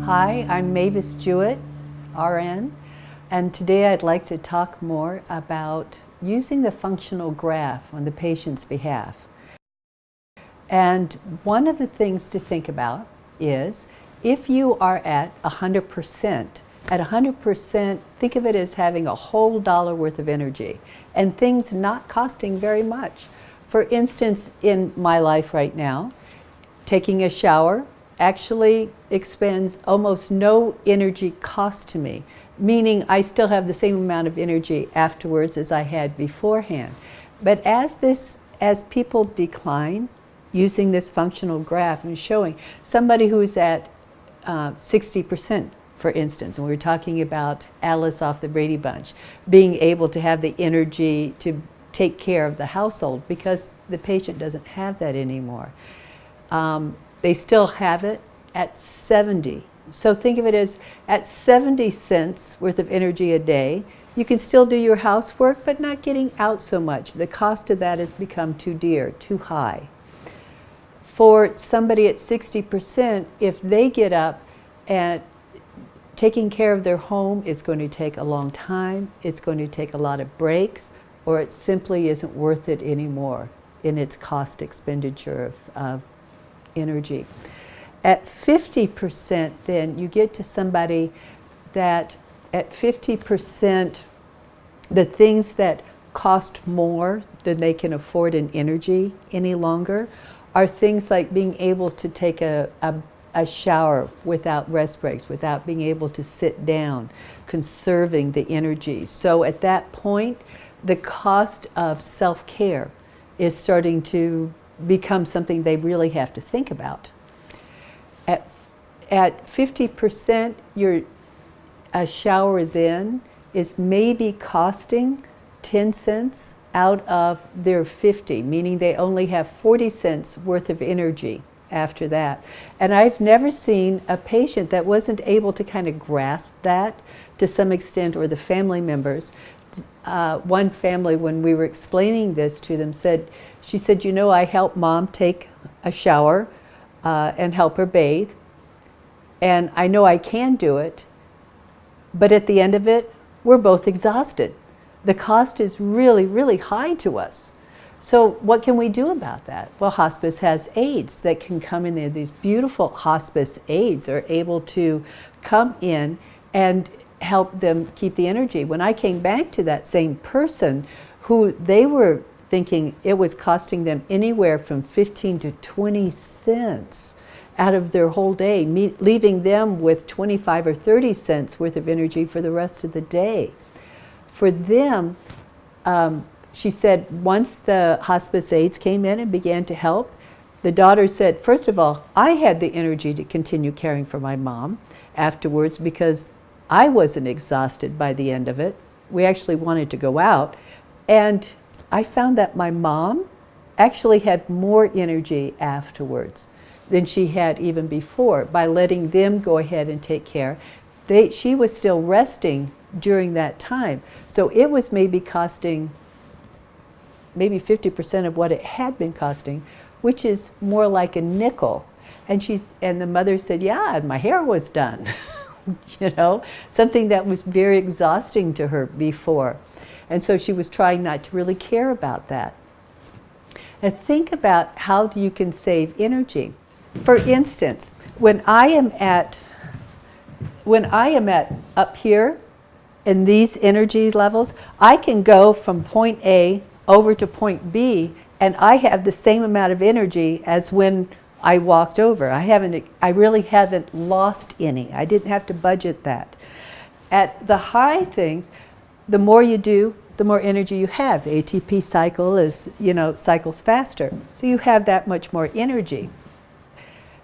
Hi, I'm Mavis Jewett, RN, and today I'd like to talk more about using the functional graph on the patient's behalf. And one of the things to think about is if you are at 100%, at 100%, think of it as having a whole dollar worth of energy and things not costing very much. For instance, in my life right now, taking a shower actually expends almost no energy cost to me, meaning I still have the same amount of energy afterwards as I had beforehand. But as people decline, using this functional graph and showing somebody who's at 60%, for instance, and we were talking about Alice off the Brady Bunch, being able to have the energy to take care of the household because the patient doesn't have that anymore. They still have it at 70. So think of it as at 70 cents worth of energy a day, you can still do your housework, but not getting out so much. The cost of that has become too dear, too high. For somebody at 60%, if they get up and taking care of their home is going to take a long time, it's going to take a lot of breaks, or it simply isn't worth it anymore in its cost expenditure of energy. At 50%, then you get to somebody that at 50%, the things that cost more than they can afford in energy any longer are things like being able to take a shower without rest breaks, without being able to sit down, conserving the energy. So at that point, the cost of self-care is starting to become something they really have to think about. At 50%, a shower then is maybe costing 10 cents out of their 50, meaning they only have 40 cents worth of energy after that. And I've never seen a patient that wasn't able to kind of grasp that to some extent, or the family members. One family, when we were explaining this to them, she said, you know, I help mom take a shower and help her bathe, and I know I can do it, but at the end of it, we're both exhausted. The cost is really, really high to us. So what can we do about that? Well, hospice has aides that can come in there. These beautiful hospice aides are able to come in and help them keep the energy. When I came back to that same person who they were thinking it was costing them anywhere from 15 to 20 cents out of their whole day, leaving them with 25 or 30 cents worth of energy for the rest of the day. For them, she said, once the hospice aides came in and began to help, the daughter said, first of all, I had the energy to continue caring for my mom afterwards because I wasn't exhausted by the end of it. We actually wanted to go out, and I found that my mom actually had more energy afterwards than she had even before by letting them go ahead and take care. She was still resting during that time. So it was maybe costing maybe 50% of what it had been costing, which is more like a nickel. And the mother said, yeah, and my hair was done. You know, something that was very exhausting to her before. And so she was trying not to really care about that. And think about how you can save energy. For instance, when I am at up here in these energy levels, I can go from point A over to point B, and I have the same amount of energy as when I walked over. I really haven't lost any. I didn't have to budget that. At the high things, the more you do, the more energy you have. The ATP cycle is, cycles faster. So you have that much more energy.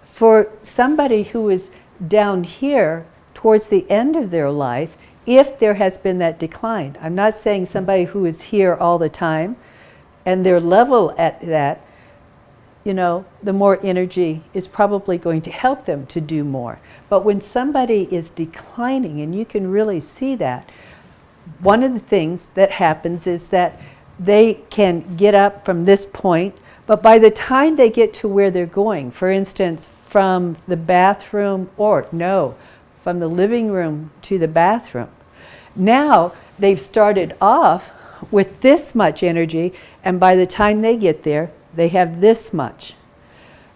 For somebody who is down here towards the end of their life, if there has been that decline, I'm not saying somebody who is here all the time and their level at that, the more energy is probably going to help them to do more. But when somebody is declining, and you can really see that, one of the things that happens is that they can get up from this point, but by the time they get to where they're going, for instance, from the bathroom, or no, from the living room to the bathroom. Now they've started off with this much energy, and by the time they get there, they have this much.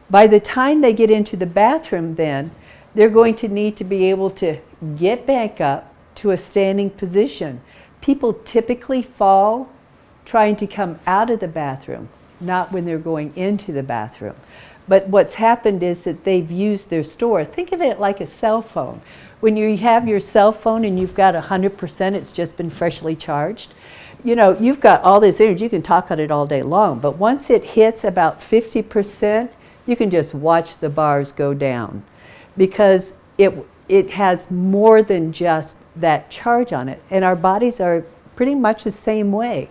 By the time they get into the bathroom then, they're going to need to be able to get back up to a standing position. People typically fall trying to come out of the bathroom, not when they're going into the bathroom. But what's happened is that they've used their store. Think of it like a cell phone. When you have your cell phone and you've got 100%, it's just been freshly charged. You know, you've got all this energy, you can talk on it all day long, but once it hits about 50%, you can just watch the bars go down, because it has more than just that charge on it. And our bodies are pretty much the same way.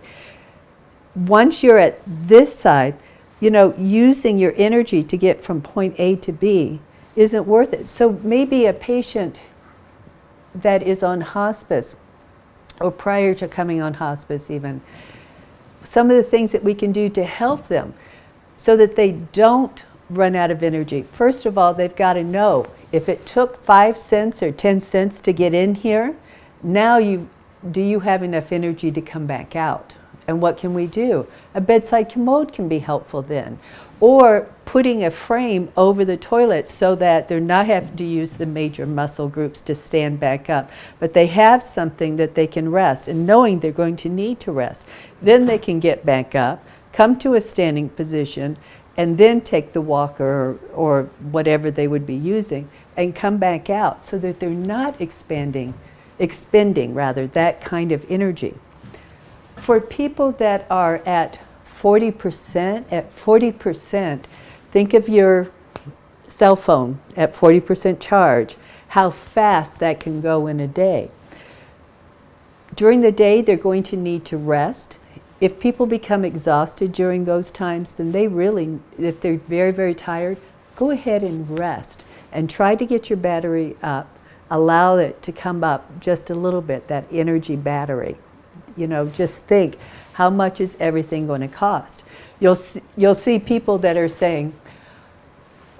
Once you're at this side, you know, using your energy to get from point A to B isn't worth it. So maybe a patient that is on hospice, or prior to coming on hospice even, some of the things that we can do to help them so that they don't run out of energy. First of all, they've got to know if it took 5 cents or 10 cents to get in here, now do you have enough energy to come back out? And what can we do? A bedside commode can be helpful then. Or putting a frame over the toilet so that they're not having to use the major muscle groups to stand back up, but they have something that they can rest, and knowing they're going to need to rest. Then they can get back up, come to a standing position, and then take the walker or whatever they would be using and come back out, so that they're not expending that kind of energy. For people that are at 40%, think of your cell phone at 40% charge, how fast that can go in a day. During the day, they're going to need to rest. If people become exhausted during those times, then they really, if they're very, very tired, go ahead and rest and try to get your battery up. Allow it to come up just a little bit, that energy battery. You know, just think, how much is everything going to cost? You'll see people that are saying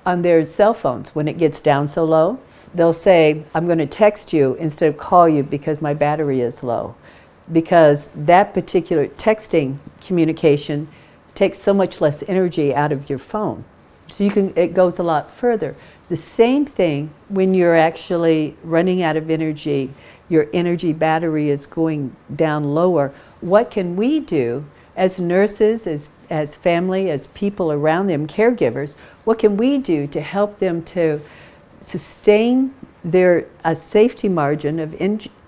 on their cell phones, when it gets down so low, they'll say, I'm going to text you instead of call you because my battery is low. Because that particular texting communication takes so much less energy out of your phone. So it goes a lot further. The same thing when you're actually running out of energy, your energy battery is going down lower. What can we do as nurses, as family, as people around them, caregivers, what can we do to help them to sustain a safety margin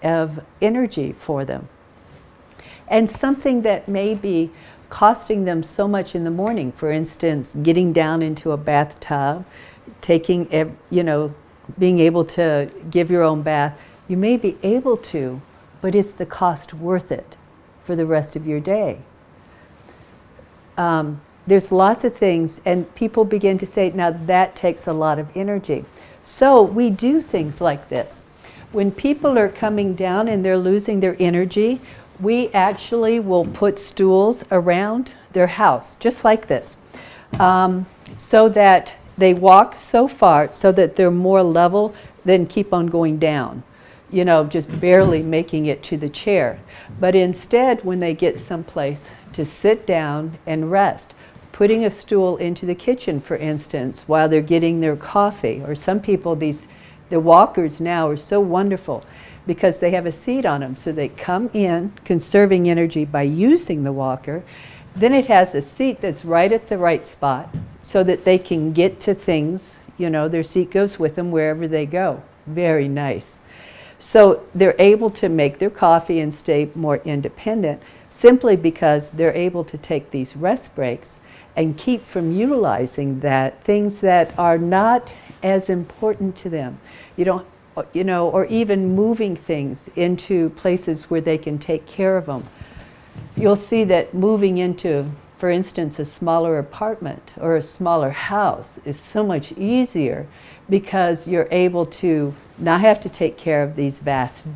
of energy for them? And something that may be costing them so much in the morning, for instance, getting down into a bathtub, being able to give your own bath. You may be able to, but is the cost worth it for the rest of your day? There's lots of things, and people begin to say, now that takes a lot of energy. So we do things like this. When people are coming down and they're losing their energy, we actually will put stools around their house, just like this, so that they walk so far so that they're more level than keep on going down, you know, just barely making it to the chair. But instead, when they get someplace to sit down and rest, putting a stool into the kitchen, for instance, while they're getting their coffee, or some people, the walkers now are so wonderful because they have a seat on them, so they come in conserving energy by using the walker. Then it has a seat that's right at the right spot so that they can get to things, you know, their seat goes with them wherever they go. Very nice. So they're able to make their coffee and stay more independent simply because they're able to take these rest breaks and keep from utilizing things that are not as important to them. Or even moving things into places where they can take care of them. You'll see that moving into, for instance, a smaller apartment or a smaller house is so much easier because you're able to not have to take care of these vast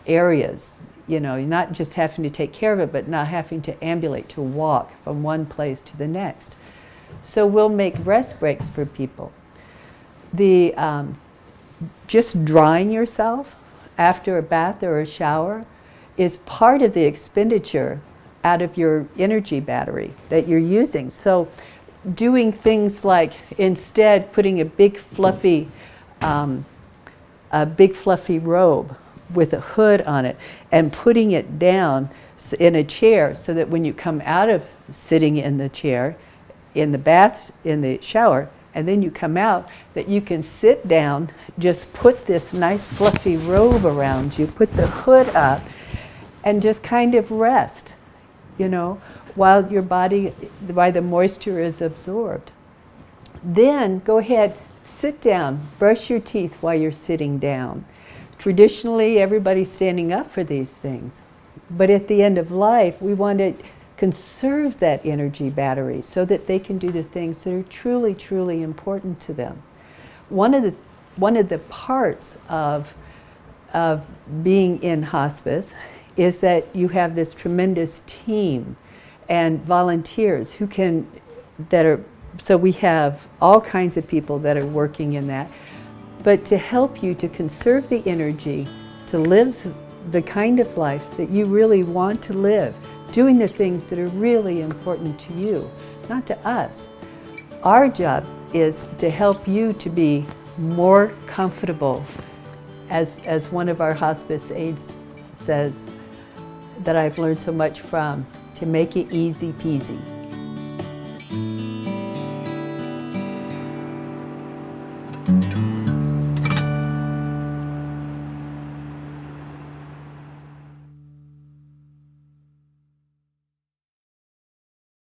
areas. You know, you're not just having to take care of it, but not having to ambulate, to walk from one place to the next. So we'll make rest breaks for people. The just drying yourself after a bath or a shower is part of the expenditure out of your energy battery that you're using. So doing things like instead putting a big fluffy robe with a hood on it and putting it down in a chair so that when you come out of sitting in the chair, in the bath, in the shower, and then you come out, that you can sit down, just put this nice fluffy robe around you, put the hood up, and just kind of rest, you know, while your body, while the moisture is absorbed. Then go ahead, sit down, brush your teeth while you're sitting down. Traditionally, everybody's standing up for these things. But at the end of life, we want to conserve that energy battery so that they can do the things that are truly, truly important to them. One of the parts of being in hospice is that you have this tremendous team and volunteers who can, so we have all kinds of people that are working in that, but to help you to conserve the energy, to live the kind of life that you really want to live, doing the things that are really important to you, not to us. Our job is to help you to be more comfortable, as one of our hospice aides says, that I've learned so much from, to make it easy peasy.